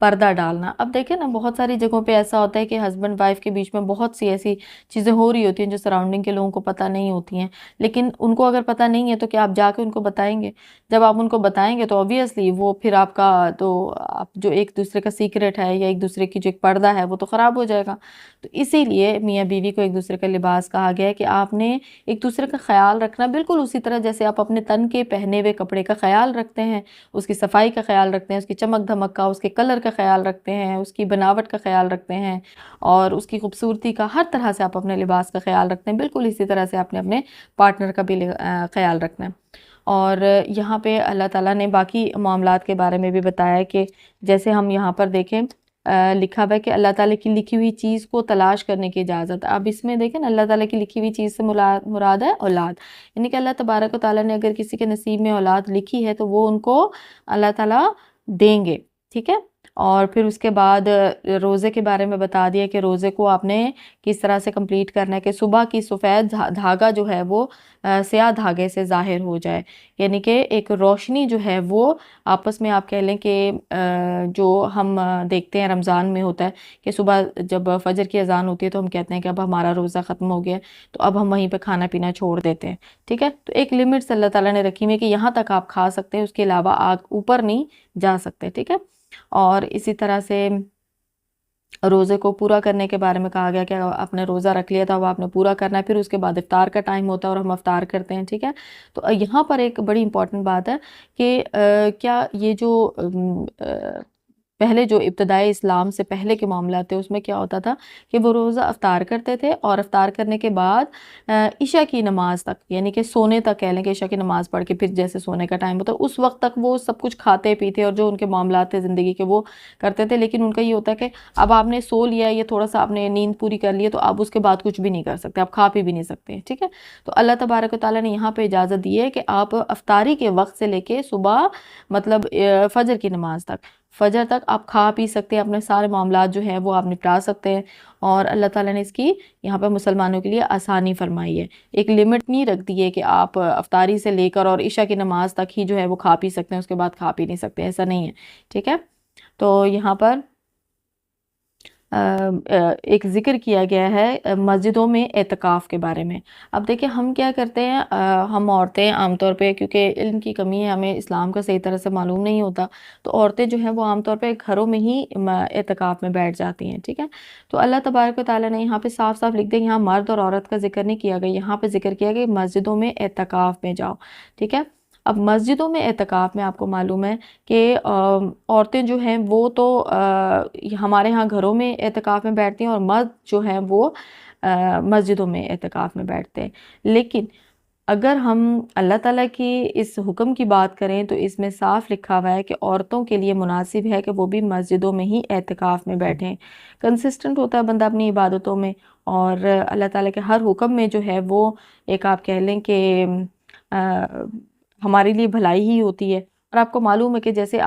پردہ ڈالنا. اب دیکھیں نا بہت ساری جگہوں پہ ایسا ہوتا ہے کہ ہسبینڈ وائف کے بیچ میں بہت سی ایسی چیزیں ہو رہی ہوتی ہیں جو سراؤنڈنگ کے لوگوں کو پتہ نہیں ہوتی ہیں، لیکن ان کو اگر پتہ نہیں ہے تو کیا آپ جا کے ان کو بتائیں گے؟ جب آپ ان کو بتائیں گے تو obviously وہ پھر آپ کا تو آپ جو ایک دوسرے کا سیکرٹ ہے یا ایک دوسرے کی جو ایک پردہ ہے وہ تو خراب ہو جائے گا. تو اسی لیے میاں بیوی کو ایک دوسرے کا لباس کہا گیا ہے کہ آپ نے ایک دوسرے کا خیال رکھنا بالکل اسی طرح جیسے آپ اپنے تن کے پہنے ہوئے کپڑے کا خیال رکھتے ہیں، اس کی صفائی کا خیال رکھتے ہیں، اس کی چمک دھمک کا، اس کے کلر کا خیال رکھتے ہیں، اس کی بناوٹ کا خیال رکھتے ہیں اور اس کی خوبصورتی کا، ہر طرح سے آپ اپنے لباس کا خیال رکھتے ہیں، بالکل اسی طرح سے آپ نے اپنے پارٹنر کا بھی خیال رکھنا ہے. اور یہاں پہ اللہ تعالیٰ نے باقی معاملات کے بارے میں بھی بتایا ہے کہ جیسے ہم یہاں پر دیکھیں لکھا ہوا ہے کہ اللہ تعالیٰ کی لکھی ہوئی چیز کو تلاش کرنے کی اجازت. اب اس میں دیکھیں نا اللہ تعالیٰ کی لکھی ہوئی چیز سے مراد ہے اولاد، یعنی کہ اللہ تبارک و تعالیٰ نے اگر کسی کے نصیب میں اولاد لکھی ہے تو وہ ان کو اللہ تعالیٰ دیں گے. ٹھیک ہے. اور پھر اس کے بعد روزے کے بارے میں بتا دیا کہ روزے کو آپ نے کس طرح سے کمپلیٹ کرنا ہے کہ صبح کی سفید دھاگا جو ہے وہ سیاہ دھاگے سے ظاہر ہو جائے، یعنی کہ ایک روشنی جو ہے وہ آپس میں آپ کہہ لیں کہ جو ہم دیکھتے ہیں رمضان میں ہوتا ہے کہ صبح جب فجر کی اذان ہوتی ہے تو ہم کہتے ہیں کہ اب ہمارا روزہ ختم ہو گیا تو اب ہم وہیں پہ کھانا پینا چھوڑ دیتے ہیں. ٹھیک ہے. تو ایک لمٹس اللہ تعالیٰ نے رکھی ہوئی کہ یہاں تک آپ کھا سکتے ہیں، اس کے علاوہ آپ اوپر نہیں جا سکتے. ٹھیک ہے. اور اسی طرح سے روزے کو پورا کرنے کے بارے میں کہا گیا کہ آپ نے روزہ رکھ لیا تھا وہ آپ نے پورا کرنا ہے، پھر اس کے بعد افطار کا ٹائم ہوتا ہے اور ہم افطار کرتے ہیں. ٹھیک ہے. تو یہاں پر ایک بڑی امپورٹنٹ بات ہے کہ کیا یہ جو پہلے جو ابتدائی اسلام سے پہلے کے معاملات تھے اس میں کیا ہوتا تھا کہ وہ روزہ افطار کرتے تھے اور افطار کرنے کے بعد عشاء کی نماز تک، یعنی کہ سونے تک کہہ لیں کہ عشاء کی نماز پڑھ کے پھر جیسے سونے کا ٹائم ہوتا ہے اس وقت تک وہ سب کچھ کھاتے پیتے اور جو ان کے معاملات تھے زندگی کے وہ کرتے تھے. لیکن ان کا یہ ہوتا ہے کہ اب آپ نے سو لیا یہ تھوڑا سا آپ نے نیند پوری کر لی ہے تو آپ اس کے بعد کچھ بھی نہیں کر سکتے، آپ کھا پی بھی نہیں سکتے. ٹھیک ہے. تو اللہ تبارک و تعالیٰ نے یہاں پہ اجازت دی ہے کہ آپ افطاری کے وقت سے لے کے صبح مطلب فجر کی نماز تک، فجر تک آپ کھا پی سکتے ہیں، اپنے سارے معاملات جو ہیں وہ آپ نپٹا سکتے ہیں. اور اللہ تعالیٰ نے اس کی یہاں پہ مسلمانوں کے لیے آسانی فرمائی ہے، ایک لمٹ نہیں رکھ دی ہے کہ آپ افطاری سے لے کر اور عشاء کی نماز تک ہی جو ہے وہ کھا پی سکتے ہیں، اس کے بعد کھا پی نہیں سکتے، ایسا نہیں ہے. ٹھیک ہے. تو یہاں پر ایک ذکر کیا گیا ہے مسجدوں میں اعتکاف کے بارے میں. اب دیکھیں ہم کیا کرتے ہیں، ہم عورتیں عام طور پہ کیونکہ علم کی کمی ہے، ہمیں اسلام کا صحیح طرح سے معلوم نہیں ہوتا، تو عورتیں جو ہیں وہ عام طور پہ گھروں میں ہی اعتکاف میں بیٹھ جاتی ہیں. ٹھیک ہے. تو اللہ تبارک و تعالیٰ نے یہاں پہ صاف صاف لکھ دیا، یہاں مرد اور عورت کا ذکر نہیں کیا گیا، یہاں پہ ذکر کیا گیا مسجدوں میں اعتکاف میں جاؤ. ٹھیک ہے. اب مسجدوں میں اعتکاف میں آپ کو معلوم ہے کہ عورتیں جو ہیں وہ تو ہمارے ہاں گھروں میں اعتکاف میں بیٹھتی ہیں اور مرد جو ہیں وہ مسجدوں میں اعتکاف میں بیٹھتے ہیں. لیکن اگر ہم اللہ تعالیٰ کی اس حکم کی بات کریں تو اس میں صاف لکھا ہوا ہے کہ عورتوں کے لیے مناسب ہے کہ وہ بھی مسجدوں میں ہی اعتکاف میں بیٹھیں. کنسسٹنٹ ہوتا ہے بندہ اپنی عبادتوں میں اور اللہ تعالیٰ کے ہر حکم میں جو ہے وہ ایک آپ کہہ لیں کہ ہمارے لیے بھلائی ہی ہوتی ہے. اور آپ کو معلوم ہے کہ جیسے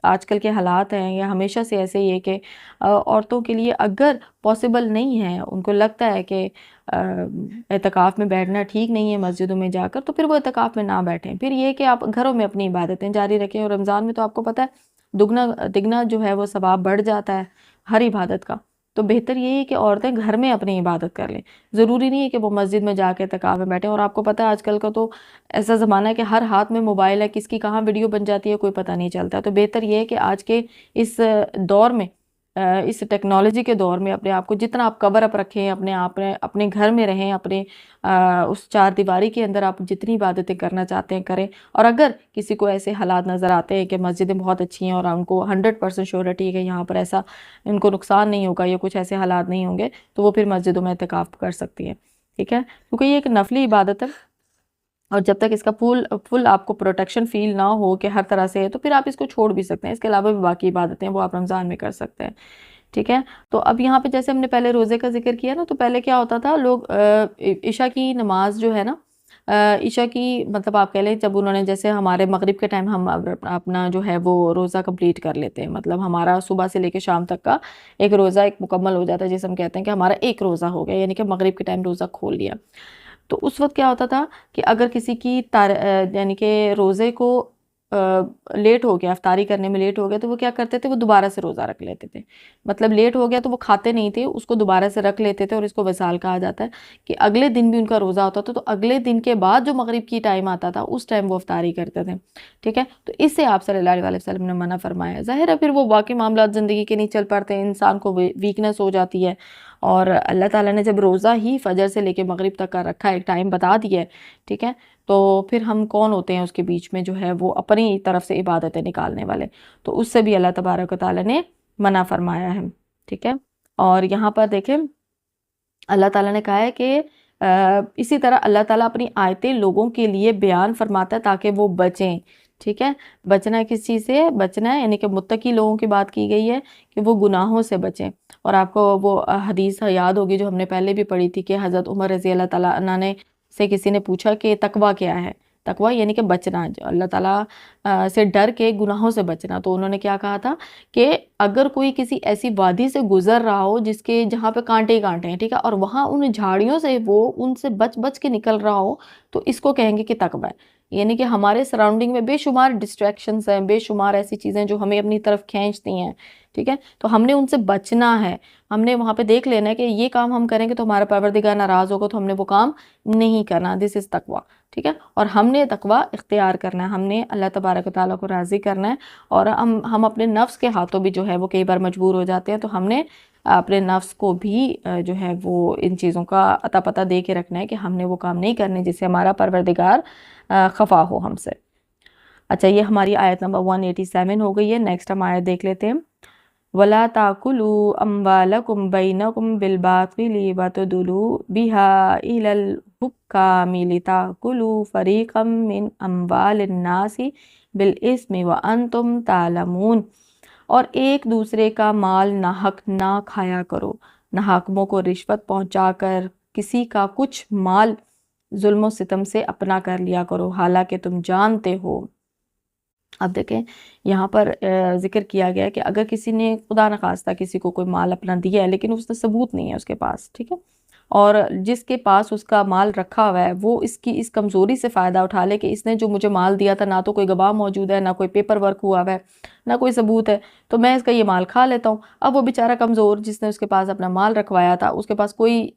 آج کل کے حالات ہیں یا ہمیشہ سے ایسے ہی ہے کہ عورتوں کے لیے اگر پاسبل نہیں ہے، ان کو لگتا ہے کہ اعتکاف میں بیٹھنا ٹھیک نہیں ہے مسجدوں میں جا کر، تو پھر وہ اعتکاف میں نہ بیٹھیں. پھر یہ کہ آپ گھروں میں اپنی عبادتیں جاری رکھیں. اور رمضان میں تو آپ کو پتہ ہے دگنا جو ہے وہ ثواب بڑھ جاتا ہے ہر عبادت کا. تو بہتر یہی ہے کہ عورتیں گھر میں اپنی عبادت کر لیں، ضروری نہیں ہے کہ وہ مسجد میں جا کے اعتکاف میں بیٹھیں. اور آپ کو پتہ ہے آج کل کا تو ایسا زمانہ ہے کہ ہر ہاتھ میں موبائل ہے، کس کی کہاں ویڈیو بن جاتی ہے کوئی پتہ نہیں چلتا. تو بہتر یہ ہے کہ آج کے اس دور میں، اس ٹیکنالوجی کے دور میں اپنے آپ کو جتنا آپ کور اپ رکھیں، اپنے گھر میں رہیں، اپنے اس چار دیواری کے اندر آپ جتنی عبادتیں کرنا چاہتے ہیں کریں. اور اگر کسی کو ایسے حالات نظر آتے ہیں کہ مسجدیں بہت اچھی ہیں اور ان کو 100% شیورٹی ہے کہ یہاں پر ایسا ان کو نقصان نہیں ہوگا یا کچھ ایسے حالات نہیں ہوں گے، تو وہ پھر مسجدوں میں اعتکاف کر سکتی ہیں. ٹھیک ہے. کیونکہ یہ ایک نفلی عبادت ہے اور جب تک اس کا فل آپ کو پروٹیکشن فیل نہ ہو کہ ہر طرح سے ہے تو پھر آپ اس کو چھوڑ بھی سکتے ہیں. اس کے علاوہ بھی باقی عبادتیں وہ آپ رمضان میں کر سکتے ہیں. ٹھیک ہے. تو اب یہاں پہ جیسے ہم نے پہلے روزے کا ذکر کیا نا، تو پہلے کیا ہوتا تھا، لوگ عشاء کی نماز جو ہے نا، عشاء کی مطلب آپ کہہ لیں جب انہوں نے جیسے ہمارے مغرب کے ٹائم ہم اپنا جو ہے وہ روزہ کمپلیٹ کر لیتے ہیں، مطلب ہمارا صبح سے لے کے شام تک کا ایک روزہ ایک مکمل ہو جاتا ہے، جسے ہم کہتے ہیں کہ ہمارا ایک روزہ ہو گیا، یعنی کہ مغرب کے ٹائم روزہ کھول لیا. تو اس وقت کیا ہوتا تھا کہ اگر کسی کی یعنی کہ روزے کو لیٹ ہو گیا، افطاری کرنے میں لیٹ ہو گیا، تو وہ کیا کرتے تھے، وہ دوبارہ سے روزہ رکھ لیتے تھے. مطلب لیٹ ہو گیا تو وہ کھاتے نہیں تھے، اس کو دوبارہ سے رکھ لیتے تھے، اور اس کو وصال کہا جاتا ہے کہ اگلے دن بھی ان کا روزہ ہوتا تھا، تو اگلے دن کے بعد جو مغرب کی ٹائم آتا تھا اس ٹائم وہ افطاری کرتے تھے. ٹھیک ہے، تو اس سے آپ صلی اللہ علیہ وسلم نے منع فرمایا. ظاہر ہے پھر وہ باقی معاملات زندگی کے نہیں چل پاتے، انسان کو ویکنس ہو جاتی ہے، اور اللہ تعالیٰ نے جب روزہ ہی فجر سے لے کے مغرب تک کا رکھا ہے، ایک ٹائم بتا دیا ہے، ٹھیک ہے، تو پھر ہم کون ہوتے ہیں اس کے بیچ میں جو ہے وہ اپنی طرف سے عبادتیں نکالنے والے. تو اس سے بھی اللہ تبارک و تعالیٰ نے منع فرمایا ہے. ٹھیک ہے، اور یہاں پر دیکھیں اللہ تعالیٰ نے کہا ہے کہ اسی طرح اللہ تعالیٰ اپنی آیتیں لوگوں کے لیے بیان فرماتا ہے تاکہ وہ بچیں. ٹھیک ہے، بچنا ہے کس چیز سے؟ بچنا ہے یعنی کہ متقی لوگوں کی بات کی گئی ہے کہ وہ گناہوں سے بچیں. اور آپ کو وہ حدیث یاد ہوگی جو ہم نے پہلے بھی پڑھی تھی کہ حضرت عمر رضی اللہ تعالیٰ عنہ نے سے کسی نے پوچھا کہ تقویٰ کیا ہے؟ تقویٰ یعنی کہ بچنا، اللہ تعالیٰ سے ڈر کے گناہوں سے بچنا. تو انہوں نے کیا کہا تھا کہ اگر کوئی کسی ایسی وادی سے گزر رہا ہو جس کے جہاں پہ کانٹے ہی کانٹے ہیں، ٹھیک ہے، اور وہاں ان جھاڑیوں سے وہ ان سے بچ بچ کے نکل رہا ہو، تو اس کو کہیں گے کہ تقویٰ ہے. یعنی کہ ہمارے سراؤنڈنگ میں بے شمار ڈسٹریکشنز ہیں، بے شمار ایسی چیزیں جو ہمیں اپنی طرف کھینچتی ہیں. ٹھیک ہے، تو ہم نے ان سے بچنا ہے. ہم نے وہاں پہ دیکھ لینا ہے کہ یہ کام ہم کریں گے تو ہمارا پروردگار ناراض ہوگا، تو ہم نے وہ کام نہیں کرنا. دس از تقویٰ. ٹھیک ہے، اور ہم نے تقویٰ اختیار کرنا ہے، ہم نے اللہ تبارک و تعالیٰ کو راضی کرنا ہے. اور ہم اپنے نفس کے ہاتھوں بھی جو ہے وہ کئی بار مجبور ہو جاتے ہیں، تو ہم نے اپنے نفس کو بھی جو ہے وہ ان چیزوں کا عطا پتہ دے کے رکھنا ہے کہ ہم نے وہ کام نہیں کرنے جس سے ہمارا پروردگار خفا ہو ہم سے. اچھا، یہ ہماری آیت نمبر 187 ہو گئی ہے. نیکسٹ ہم آیت دیکھ لیتے ہیں. وَلَا تَأْكُلُوا أَمْوَالَكُمْ بَيْنَكُمْ بِالْبَاطِلِ وَتُدْلُوا بِهَا إِلَى الْحُكَّامِ لِتَأْكُلُوا فَرِيقًا مِّنْ أَمْوَالِ النَّاسِ بِالْإِثْمِ وَأَنْتُمْ تَعْلَمُونَ. اور ایک دوسرے کا مال ناحق نہ کھایا کرو، ناحکموں کو رشوت پہنچا کر کسی کا کچھ مال ظلم و ستم سے اپنا کر لیا کرو حالانکہ تم جانتے ہو. اب دیکھیں یہاں پر ذکر کیا گیا کہ اگر کسی نے خدا نخواستہ کسی کو کوئی مال اپنا دیا ہے لیکن اس نے ثبوت نہیں ہے اس کے پاس، ٹھیک ہے، اور جس کے پاس اس کا مال رکھا ہوا ہے وہ اس کی اس کمزوری سے فائدہ اٹھا لے کہ اس نے جو مجھے مال دیا تھا نہ تو کوئی گواہ موجود ہے، نہ کوئی پیپر ورک ہوا ہوا ہے، نہ کوئی ثبوت ہے، تو میں اس کا یہ مال کھا لیتا ہوں. اب وہ بیچارہ کمزور جس نے اس کے پاس اپنا مال رکھوایا تھا اس کے پاس کوئی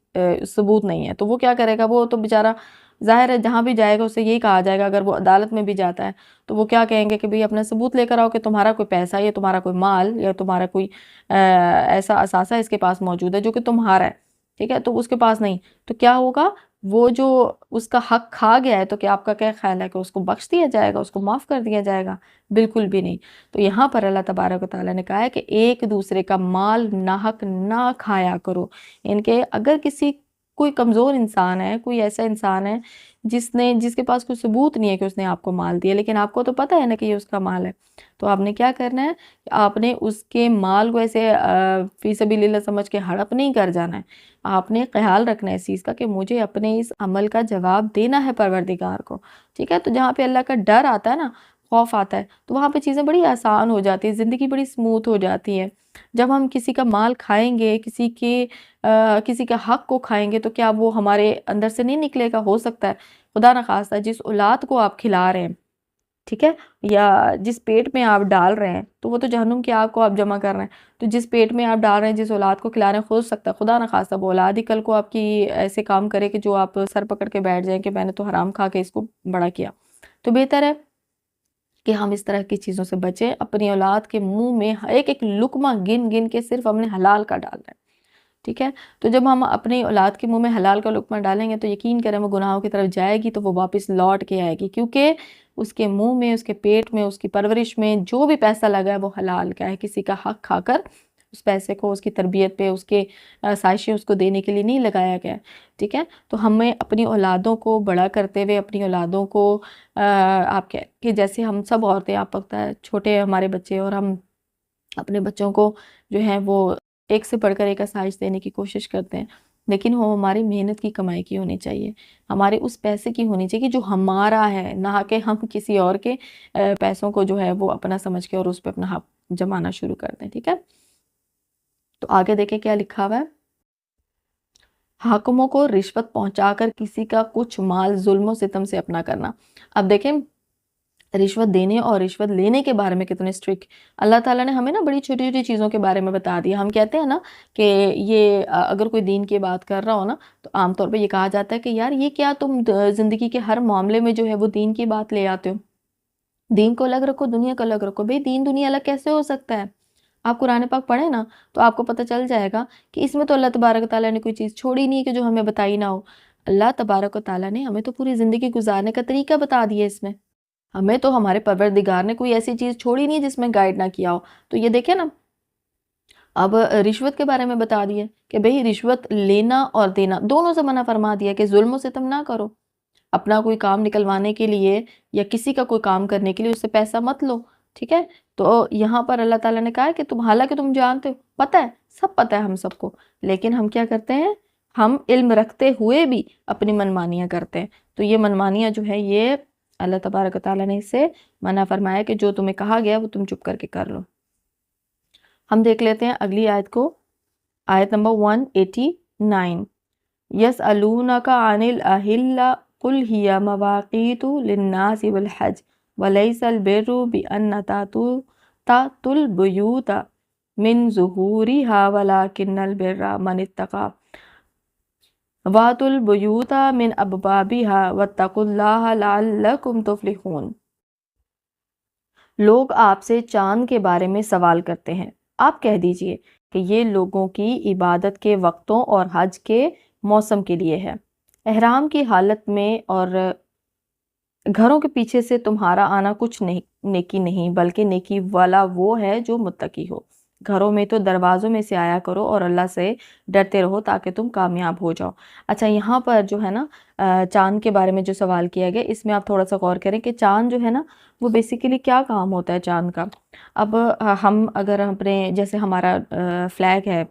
ثبوت نہیں ہے، تو وہ کیا کرے گا؟ وہ تو بیچارہ ظاہر ہے جہاں بھی جائے گا اسے یہی کہا جائے گا، اگر وہ عدالت میں بھی جاتا ہے تو وہ کیا کہیں گے کہ بھئی اپنا ثبوت لے کر آؤ کہ تمہارا کوئی پیسہ یا تمہارا کوئی مال یا تمہارا کوئی ایسا اثاثہ اس کے پاس موجود ہے جو کہ تمہارا ہے. ٹھیک ہے، تو اس کے پاس نہیں، تو کیا ہوگا؟ وہ جو اس کا حق کھا گیا ہے تو کیا آپ کا کیا خیال ہے کہ اس کو بخش دیا جائے گا، اس کو معاف کر دیا جائے گا؟ بالکل بھی نہیں. تو یہاں پر اللہ تبارک و تعالیٰ نے کہا ہے کہ ایک دوسرے کا مال ناحق نہ کھایا کرو. ان کے اگر کوئی کمزور انسان ہے، کوئی ایسا انسان ہے جس کے پاس کوئی ثبوت نہیں ہے کہ اس نے آپ کو مال دیا، لیکن آپ کو تو پتہ ہے نا کہ یہ اس کا مال ہے، تو آپ نے کیا کرنا ہے؟ آپ نے اس کے مال کو ایسے فی سبیل اللہ سمجھ کے ہڑپ نہیں کر جانا ہے. آپ نے خیال رکھنا ہے اس چیز کا کہ مجھے اپنے اس عمل کا جواب دینا ہے پروردگار کو. ٹھیک ہے، تو جہاں پہ اللہ کا ڈر آتا ہے نا، خوف آتا ہے، تو وہاں پہ چیزیں بڑی آسان ہو جاتی ہیں، زندگی بڑی سموتھ ہو جاتی ہے. جب ہم کسی کا مال کھائیں گے، کسی کا حق کو کھائیں گے، تو کیا وہ ہمارے اندر سے نہیں نکلے گا؟ ہو سکتا ہے خدا نخواستہ جس اولاد کو آپ کھلا رہے ہیں، ٹھیک ہے، یا جس پیٹ میں آپ ڈال رہے ہیں، تو وہ تو جہنم کی آگ کو آپ جمع کر رہے ہیں. تو جس پیٹ میں آپ ڈال رہے ہیں، جس اولاد کو کھلا رہے ہیں، ہو سکتا ہے خدا نخواستہ وہ اولاد ہی کل کو آپ کی ایسے کام کرے کہ جو آپ سر پکڑ کے بیٹھ جائیں کہ میں نے تو حرام کھا کے اس کو بڑا کیا. تو بہتر ہے کہ ہم اس طرح کی چیزوں سے بچیں. اپنی اولاد کے منہ میں ایک ایک لقمہ گن گن کے صرف ہم نے حلال کا ڈال رہے ہیں. ٹھیک ہے، تو جب ہم اپنی اولاد کے منہ میں حلال کا لقمہ ڈالیں گے تو یقین کریں وہ گناہوں کی طرف جائے گی تو وہ واپس لوٹ کے آئے گی، کیونکہ اس کے منہ میں، اس کے پیٹ میں، اس کی پرورش میں جو بھی پیسہ لگا ہے وہ حلال کا ہے. کسی کا حق کھا کر اس پیسے کو اس کی تربیت پہ، اس کے آسائشیں اس کو دینے کے لیے نہیں لگایا گیا. ٹھیک ہے، تو ہمیں اپنی اولادوں کو بڑا کرتے ہوئے اپنی اولادوں کو آپ کہ جیسے ہم سب عورتیں، آپ پتہ ہے چھوٹے ہمارے بچے، اور ہم اپنے بچوں کو جو ہے وہ ایک سے بڑھ کر ایک آسائش دینے کی کوشش کرتے ہیں، لیکن وہ ہماری محنت کی کمائی کی ہونی چاہیے، ہمارے اس پیسے کی ہونی چاہیے کہ جو ہمارا ہے، نہ کہ ہم کسی اور کے پیسوں کو جو ہے وہ اپنا سمجھ کے اور اس پہ اپنا حق جمانا شروع کر دیں. ٹھیک ہے، تو آگے دیکھیں کیا لکھا ہوا ہے. حاکموں کو رشوت پہنچا کر کسی کا کچھ مال ظلم و ستم سے اپنا کرنا. اب دیکھیں رشوت دینے اور رشوت لینے کے بارے میں کتنے اسٹرکٹ اللہ تعالیٰ نے ہمیں نا بڑی چھوٹی چھوٹی چیزوں کے بارے میں بتا دیا. ہم کہتے ہیں نا کہ یہ اگر کوئی دین کی بات کر رہا ہو نا تو عام طور پہ یہ کہا جاتا ہے کہ یار یہ کیا تم زندگی کے ہر معاملے میں جو ہے وہ دین کی بات لے آتے ہو, دین کو الگ رکھو دنیا کو الگ رکھو. بھئی دین دنیا الگ کیسے ہو سکتا ہے؟ آپ قرآن پاک پڑھیں نا تو آپ کو پتہ چل جائے گا کہ اس میں تو اللہ تبارک و تعالیٰ نے کوئی چیز چھوڑی نہیں ہے کہ جو ہمیں بتائی نہ ہو. اللہ تبارک و تعالیٰ نے ہمیں تو پوری زندگی گزارنے کا طریقہ بتا دیا اس میں. ہمیں تو ہمارے پروردگار نے کوئی ایسی چیز چھوڑی نہیں جس میں گائیڈ نہ کیا ہو. تو یہ دیکھیں نا اب رشوت کے بارے میں بتا دیا کہ بھئی رشوت لینا اور دینا دونوں سے منع فرما دیا کہ ظلم و ستم نہ کرو. اپنا کوئی کام نکلوانے کے لیے یا کسی کا کوئی کام کرنے کے لیے اس سے پیسہ مت لو. ٹھیک ہے, تو یہاں پر اللہ تعالیٰ نے کہا ہے کہ حالانکہ تم جانتے ہو, پتہ ہے, سب پتہ ہے ہم سب کو, لیکن ہم کیا کرتے ہیں, ہم علم رکھتے ہوئے بھی اپنی منمانیاں کرتے ہیں. تو یہ منمانیاں جو ہے یہ اللہ تبارک و تعالیٰ نے اس سے منع فرمایا کہ جو تمہیں کہا گیا وہ تم چپ کر کے کر لو. ہم دیکھ لیتے ہیں اگلی آیت کو, آیت نمبر 189. يَسْأَلُونَكَ عَنِ الْأَهِلَّةِ قُلْ هِيَ مَوَاقِيتُ لِلنَّاسِ وَالْحَجِّ وَلَيْسَ الْبِرُّ بِأَنْ تَأْتُوا الْبُيُوتَ مِنْ ظُهُورِهَا وَلَكِنَّ الْبِرَّ مَنِ اتَّقَى وَأْتُوا الْبُيُوتَ مِنْ أَبْوَابِهَا وَاتَّقُوا اللَّهَ لَعَلَّكُمْ تُفْلِحُونَ. لوگ آپ سے چاند کے بارے میں سوال کرتے ہیں, آپ کہہ دیجئے کہ یہ لوگوں کی عبادت کے وقتوں اور حج کے موسم کے لیے ہے. احرام کی حالت میں اور گھروں کے پیچھے سے تمہارا آنا کچھ نیکی نہیں, بلکہ نیکی والا وہ ہے جو متقی ہو. گھروں میں تو دروازوں میں سے آیا کرو اور اللہ سے ڈرتے رہو تاکہ تم کامیاب ہو جاؤ. اچھا, یہاں پر جو ہے نا چاند کے بارے میں جو سوال کیا گیا اس میں آپ تھوڑا سا غور کریں کہ چاند جو ہے نا وہ بیسیکلی کیا کام ہوتا ہے چاند کا. اب ہم اگر اپنے جیسے ہمارا فلیگ ہے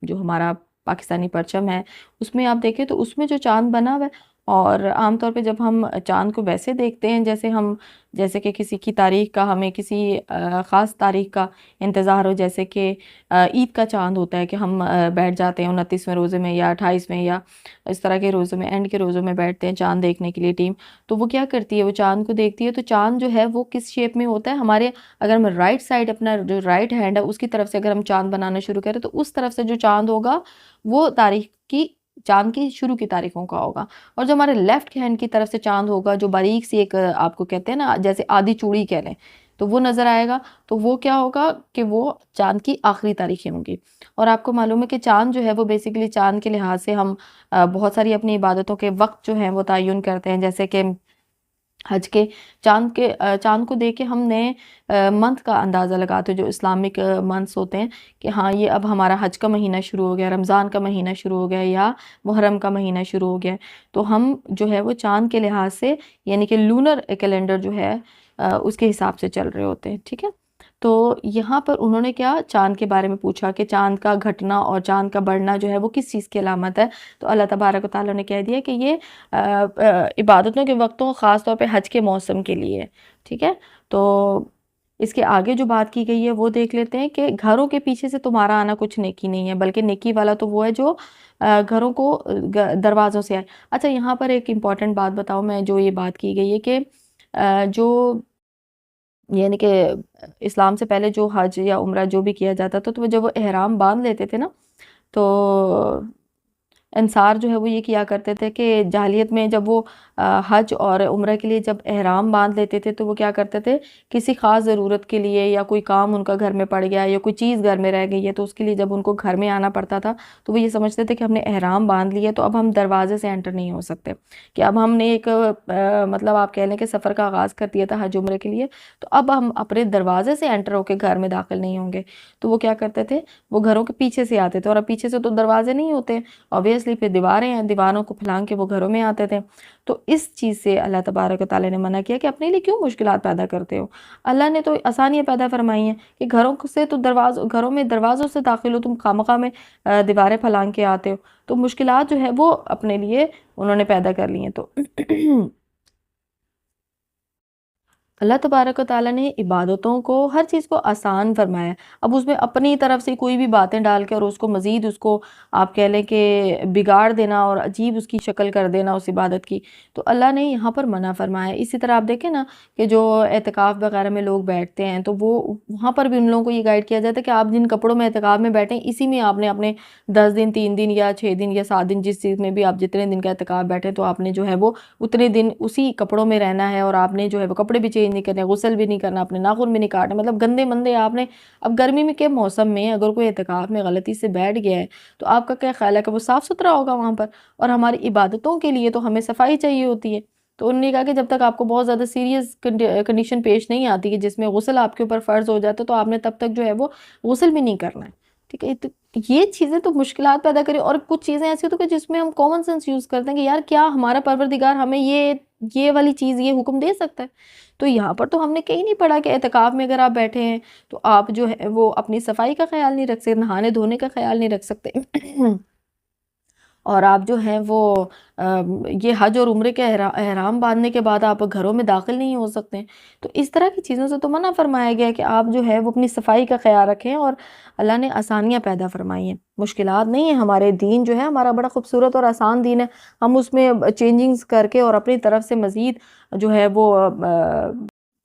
جو ہمارا پاکستانی پرچم ہے, اس میں آپ دیکھیں تو اس میں جو چاند بنا ہوا ہے, اور عام طور پہ جب ہم چاند کو ویسے دیکھتے ہیں جیسے کہ کسی کی تاریخ کا, ہمیں کسی خاص تاریخ کا انتظار ہو, جیسے کہ عید کا چاند ہوتا ہے کہ ہم بیٹھ جاتے ہیں 29ویں روزے میں یا 28ویں یا اس طرح کے روزوں میں, اینڈ کے روزوں میں بیٹھتے ہیں چاند دیکھنے کے لیے ٹیم. تو وہ کیا کرتی ہے, وہ چاند کو دیکھتی ہے. تو چاند جو ہے وہ کس شیپ میں ہوتا ہے, ہمارے اگر ہم رائٹ سائڈ اپنا جو رائٹ ہینڈ ہے اس کی طرف سے اگر ہم چاند بنانا شروع کریں تو اس طرف سے جو چاند ہوگا وہ تاریخ کی چاند کی شروع کی تاریخوں کا ہوگا. اور جو ہمارے لیفٹ ہینڈ کی طرف سے چاند ہوگا جو باریک سی ایک آپ کو کہتے ہیں نا جیسے آدھی چوڑی کہہ لیں, تو وہ نظر آئے گا. تو وہ کیا ہوگا کہ وہ چاند کی آخری تاریخیں ہوں گی. اور آپ کو معلوم ہے کہ چاند جو ہے وہ بیسیکلی چاند کے لحاظ سے ہم بہت ساری اپنی عبادتوں کے وقت جو ہیں وہ تعین کرتے ہیں, جیسے کہ حج کے چاند کو دیکھ کے ہم نئے منتھ کا اندازہ لگاتے ہیں جو اسلامک منتھس ہوتے ہیں کہ ہاں یہ اب ہمارا حج کا مہینہ شروع ہو گیا, رمضان کا مہینہ شروع ہو گیا یا محرم کا مہینہ شروع ہو گیا. تو ہم جو ہے وہ چاند کے لحاظ سے یعنی کہ لونر کیلنڈر جو ہے اس کے حساب سے چل رہے ہوتے ہیں. ٹھیک ہے, تو یہاں پر انہوں نے کیا چاند کے بارے میں پوچھا کہ چاند کا گھٹنا اور چاند کا بڑھنا جو ہے وہ کس چیز کی علامت ہے. تو اللہ تبارک و تعالیٰ نے کہہ دیا کہ یہ عبادتوں کے وقتوں خاص طور پہ حج کے موسم کے لیے. ٹھیک ہے, تو اس کے آگے جو بات کی گئی ہے وہ دیکھ لیتے ہیں کہ گھروں کے پیچھے سے تمہارا آنا کچھ نیکی نہیں ہے, بلکہ نیکی والا تو وہ ہے جو گھروں کو دروازوں سے آئے. اچھا, یہاں پر ایک امپورٹنٹ بات بتاؤ میں, جو یہ بات کی گئی ہے کہ جو یعنی کہ اسلام سے پہلے جو حج یا عمرہ جو بھی کیا جاتا تھا تو جب وہ احرام باندھ لیتے تھے نا تو انصار جو ہے وہ یہ کیا کرتے تھے کہ جاہلیت میں جب وہ حج اور عمرہ کے لیے جب احرام باندھ لیتے تھے تو وہ کیا کرتے تھے, کسی خاص ضرورت کے لیے یا کوئی کام ان کا گھر میں پڑ گیا یا کوئی چیز گھر میں رہ گئی ہے تو اس کے لیے جب ان کو گھر میں آنا پڑتا تھا تو وہ یہ سمجھتے تھے کہ ہم نے احرام باندھ لیا تو اب ہم دروازے سے انٹر نہیں ہو سکتے, کہ اب ہم نے ایک مطلب آپ کہہ لیں کہ سفر کا آغاز کر دیا تھا حج عمرے کے لیے, تو اب ہم اپنے دروازے سے انٹر ہو کے گھر میں داخل نہیں ہوں گے. تو وہ کیا کرتے تھے, وہ گھروں کے پیچھے سے آتے تھے, اور اب پیچھے سے تو دروازے نہیں ہوتے, obviously پھر دیواریں ہیں, دیواروں کو پھلانگ کے وہ گھروں میں آتے تھے. تو اس چیز سے اللہ تبارک و تعالیٰ نے منع کیا کہ اپنے لیے کیوں مشکلات پیدا کرتے ہو. اللہ نے تو آسانیاں پیدا فرمائی ہیں کہ گھروں سے تو گھروں میں دروازوں سے داخل ہو, تم خامخواہ میں دیواریں پھلانگ کے آتے ہو. تو مشکلات جو ہے وہ اپنے لیے انہوں نے پیدا کر لی ہیں. تو اللہ تبارک و تعالیٰ نے عبادتوں کو ہر چیز کو آسان فرمایا ہے۔ اب اس میں اپنی طرف سے کوئی بھی باتیں ڈال کے اور اس کو مزید اس کو آپ کہہ لیں کہ بگاڑ دینا اور عجیب اس کی شکل کر دینا اس عبادت کی، تو اللہ نے یہاں پر منع فرمایا ہے۔ اسی طرح آپ دیکھیں نا کہ جو اعتکاف وغیرہ میں لوگ بیٹھتے ہیں تو وہ وہاں پر بھی ان لوگوں کو یہ گائیڈ کیا جاتا ہے کہ آپ جن کپڑوں میں اعتکاف میں بیٹھیں اسی میں آپ نے اپنے 10 دن 3 دن یا 6 دن یا 7 دن جس چیز میں بھی آپ جتنے دن کا اعتکاف بیٹھیں تو آپ نے جو ہے وہ اتنے دن اسی کپڑوں میں رہنا ہے، اور آپ نے جو ہے وہ کپڑے بھی چینج نہیں کرنے، غسل بھی نہیں کرنا، اپنے ناخن بھی نہیں کاٹنے، مطلب گندے مندے آپ نے۔ اب گرمی میں کے موسم میں اگر کوئی اعتکاف میں غلطی سے بیٹھ گیا ہے تو آپ کا کیا خیال ہے کہ وہ صاف ستھرا ہوگا وہاں پر؟ اور ہماری عبادتوں کے لیے تو ہمیں صفائی چاہیے ہوتی ہے۔ تو انہوں نے کہا کہ جب تک آپ کو بہت زیادہ سیریس کنڈیشن پیش نہیں آتی کہ جس میں غسل آپ کے اوپر فرض ہو جاتا تو آپ نے تب تک جو ہے وہ غسل بھی نہیں کرنا ہے، ٹھیک ہے؟ تو یہ چیزیں تو مشکلات پیدا کری، اور کچھ چیزیں ایسی ہوتی ہیں کہ جس میں ہم کامن سینس یوز کرتے ہیں کہ یار کیا ہمارا پروردگار ہمیں یہ والی چیز یہ حکم دے سکتا ہے؟ تو یہاں پر تو ہم نے کہیں نہیں پڑھا کہ اعتکاف میں اگر آپ بیٹھے ہیں تو آپ جو ہے وہ اپنی صفائی کا خیال نہیں رکھ سکتے، نہانے دھونے کا خیال نہیں رکھ سکتے اور آپ جو ہیں وہ یہ حج اور عمرے کے احرام باندھنے کے بعد آپ گھروں میں داخل نہیں ہو سکتے ہیں۔ تو اس طرح کی چیزوں سے تو منع فرمایا گیا ہے کہ آپ جو ہے وہ اپنی صفائی کا خیال رکھیں، اور اللہ نے آسانیاں پیدا فرمائی ہیں، مشکلات نہیں ہیں۔ ہمارے دین جو ہے ہمارا بڑا خوبصورت اور آسان دین ہے، ہم اس میں چینجنگز کر کے اور اپنی طرف سے مزید جو ہے وہ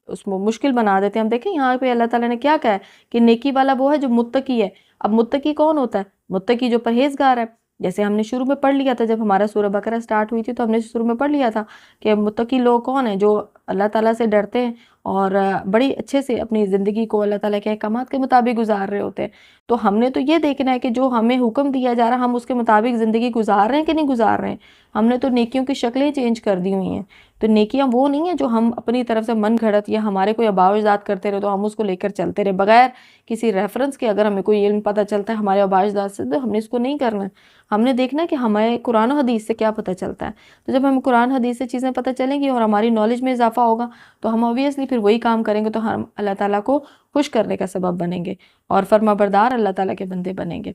اس کو مشکل بنا دیتے ہیں۔ ہم دیکھیں یہاں پہ اللہ تعالیٰ نے کیا کہا ہے کہ نیکی والا وہ ہے جو متقی ہے۔ اب متقی کون ہوتا ہے؟ متقی جو پرہیزگار ہے۔ جیسے ہم نے شروع میں پڑھ لیا تھا جب ہمارا سورہ بقرہ سٹارٹ ہوئی تھی تو ہم نے شروع میں پڑھ لیا تھا کہ متقی لوگ کون ہیں؟ جو اللہ تعالیٰ سے ڈرتے ہیں اور بڑی اچھے سے اپنی زندگی کو اللہ تعالیٰ کے احکامات کے مطابق گزار رہے ہوتے ہیں۔ تو ہم نے تو یہ دیکھنا ہے کہ جو ہمیں حکم دیا جا رہا ہم اس کے مطابق زندگی گزار رہے ہیں کہ نہیں گزار رہے ہیں۔ ہم نے تو نیکیوں کی شکلیں چینج کر دی ہوئی ہیں۔ تو نیکیاں وہ نہیں ہیں جو ہم اپنی طرف سے من گھڑت یا ہمارے کوئی آباء و اجداد کرتے رہے تو ہم اس کو لے کر چلتے رہے بغیر کسی ریفرنس کے۔ اگر ہمیں کوئی علم پتہ چلتا ہے ہمارے آباء و اجداد سے تو ہم نے اس کو نہیں کرنا ہے، ہم نے دیکھنا ہے کہ ہمیں قرآن و حدیث سے کیا پتہ چلتا ہے۔ تو جب ہمیں قرآن حدیث سے چیزیں پتہ چلیں گی اور ہماری نالج میں اضافہ ہوگا تو ہم obviously پھر وہی کام کریں گے، تو ہم اللہ تعالیٰ کو خوش کرنے کا سبب بنیں گے اور فرما بردار اللہ تعالیٰ کے بندے بنیں گے۔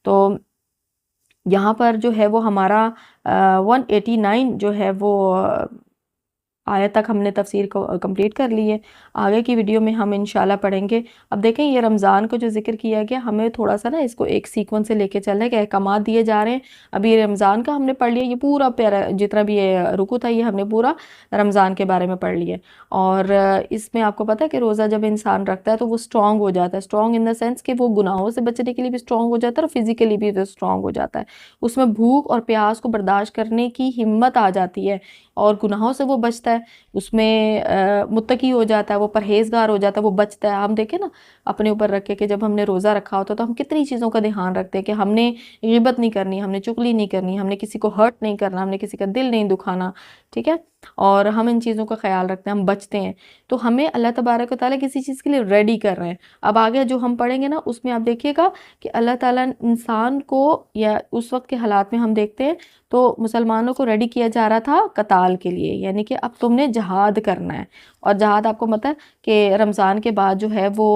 تو یہاں پر جو ہے وہ ہمارا 189 جو ہے وہ آیت تک ہم نے تفسیر کو کمپلیٹ کر لی ہے۔ آگے کی ویڈیو میں ہم انشاءاللہ پڑھیں گے۔ اب دیکھیں یہ رمضان کو جو ذکر کیا گیا ہمیں تھوڑا سا نا اس کو ایک سیکوینس سے لے کے چلنا ہے کہ احکامات دیے جا رہے ہیں۔ ابھی یہ رمضان کا ہم نے پڑھ لیا، یہ پورا پیارا جتنا بھی یہ رکو تھا یہ ہم نے پورا رمضان کے بارے میں پڑھ لیا، اور اس میں آپ کو پتہ ہے کہ روزہ جب انسان رکھتا ہے تو وہ سٹرونگ ہو جاتا ہے، سٹرونگ ان دا سینس کہ وہ گناہوں سے بچنے کے لیے بھی سٹرونگ ہو جاتا ہے اور فزیکلی بھی وہ سٹرونگ ہو جاتا ہے۔ اس میں بھوک اور پیاس کو برداشت کرنے کی ہمت آ جاتی ہے اور گناہوں سے وہ بچتا ہے، اس میں متقی ہو جاتا ہے، وہ پرہیزگار ہو جاتا ہے، وہ بچتا ہے۔ ہم دیکھیں نا اپنے اوپر رکھے کہ جب ہم نے روزہ رکھا ہوتا تو ہم کتنی چیزوں کا دھیان رکھتے ہیں کہ ہم نے غیبت نہیں کرنی، ہم نے چغلی نہیں کرنی، ہم نے کسی کو ہرٹ نہیں کرنا، ہم نے کسی کا دل نہیں دکھانا، ٹھیک ہے؟ اور ہم ان چیزوں کا خیال رکھتے ہیں، ہم بچتے ہیں۔ تو ہمیں اللہ تبارک و تعالیٰ کسی چیز کے لیے ریڈی کر رہے ہیں۔ اب آگے جو ہم پڑھیں گے نا اس میں آپ دیکھیے گا کہ اللہ تعالیٰ انسان کو، یا اس وقت کے حالات میں ہم دیکھتے ہیں تو مسلمانوں کو ریڈی کیا جا رہا تھا قتال کے لیے، یعنی کہ اب تم نے جہاد کرنا ہے۔ اور جہاد آپ کو پتہ ہے کہ رمضان کے بعد جو ہے وہ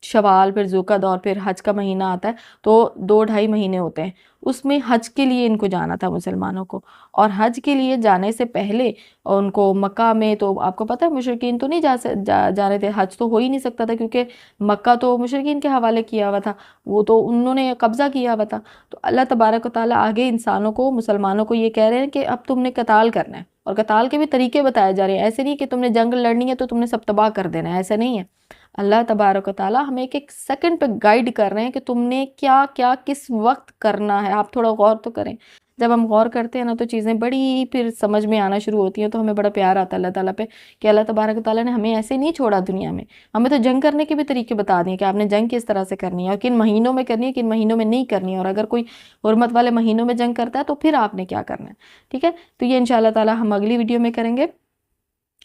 شوال، پھر ذوالقعدہ اور پھر حج کا مہینہ آتا ہے، تو 2-2.5 مہینے ہوتے ہیں۔ اس میں حج کے لیے ان کو جانا تھا مسلمانوں کو، اور حج کے لیے جانے سے پہلے ان کو مکہ میں، تو آپ کو پتہ ہے مشرکین تو نہیں جا رہے تھے، حج تو ہو ہی نہیں سکتا تھا کیونکہ مکہ تو مشرکین کے حوالے کیا ہوا تھا، وہ تو انہوں نے قبضہ کیا ہوا تھا۔ تو اللہ تبارک و تعالیٰ آگے انسانوں کو، مسلمانوں کو یہ کہہ رہے ہیں کہ اب تم نے قتال کرنا ہے، اور قتال کے بھی طریقے بتائے جا رہے ہیں۔ ایسے نہیں کہ تم نے جنگ لڑنی ہے تو تم نے سب تباہ کر دینا ہے، ایسا نہیں ہے۔ اللہ تبارک و تعالیٰ ہمیں ایک سیکنڈ پہ گائیڈ کر رہے ہیں کہ تم نے کیا کیا کس وقت کرنا ہے۔ آپ تھوڑا غور تو کریں، جب ہم غور کرتے ہیں نا تو چیزیں بڑی پھر سمجھ میں آنا شروع ہوتی ہیں، تو ہمیں بڑا پیار آتا ہے اللہ تعالیٰ پہ کہ اللہ تبارک و تعالیٰ نے ہمیں ایسے نہیں چھوڑا دنیا میں، ہمیں تو جنگ کرنے کے بھی طریقے بتا دیے کہ آپ نے جنگ کس طرح سے کرنی ہے اور کن مہینوں میں کرنی ہے، کن مہینوں میں نہیں کرنی ہے، اور اگر کوئی حرمت والے مہینوں میں جنگ کرتا ہے تو پھر آپ نے کیا کرنا ہے، ٹھیک ہے؟ تو یہ انشاءاللہ تعالیٰ ہم اگلی ویڈیو میں کریں گے،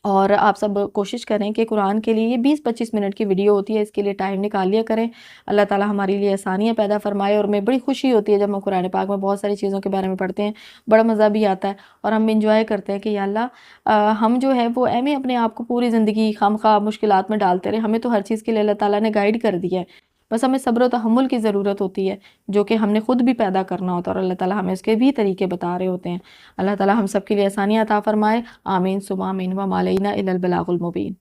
اور آپ سب کوشش کریں کہ قرآن کے لیے یہ 20-25 منٹ کی ویڈیو ہوتی ہے، اس کے لیے ٹائم نکال لیا کریں۔ اللہ تعالیٰ ہمارے لیے آسانیاں پیدا فرمائے، اور میں بڑی خوشی ہوتی ہے جب ہم قرآن پاک میں بہت ساری چیزوں کے بارے میں پڑھتے ہیں، بڑا مزہ بھی آتا ہے اور ہم انجوائے کرتے ہیں کہ یا اللہ ہم جو ہے وہ اپنے آپ کو پوری زندگی خواہ مشکلات میں ڈالتے رہے، ہمیں تو ہر چیز کے لیے اللہ تعالیٰ نے گائیڈ کر دیا ہے۔ بس ہمیں صبر و تحمل کی ضرورت ہوتی ہے، جو کہ ہم نے خود بھی پیدا کرنا ہوتا ہے، اور اللہ تعالیٰ ہمیں اس کے بھی طریقے بتا رہے ہوتے ہیں۔ اللہ تعالیٰ ہم سب کے لیے آسانیاں عطا فرمائے، آمین ثم آمین، وما علینا الا البلاغ المبین۔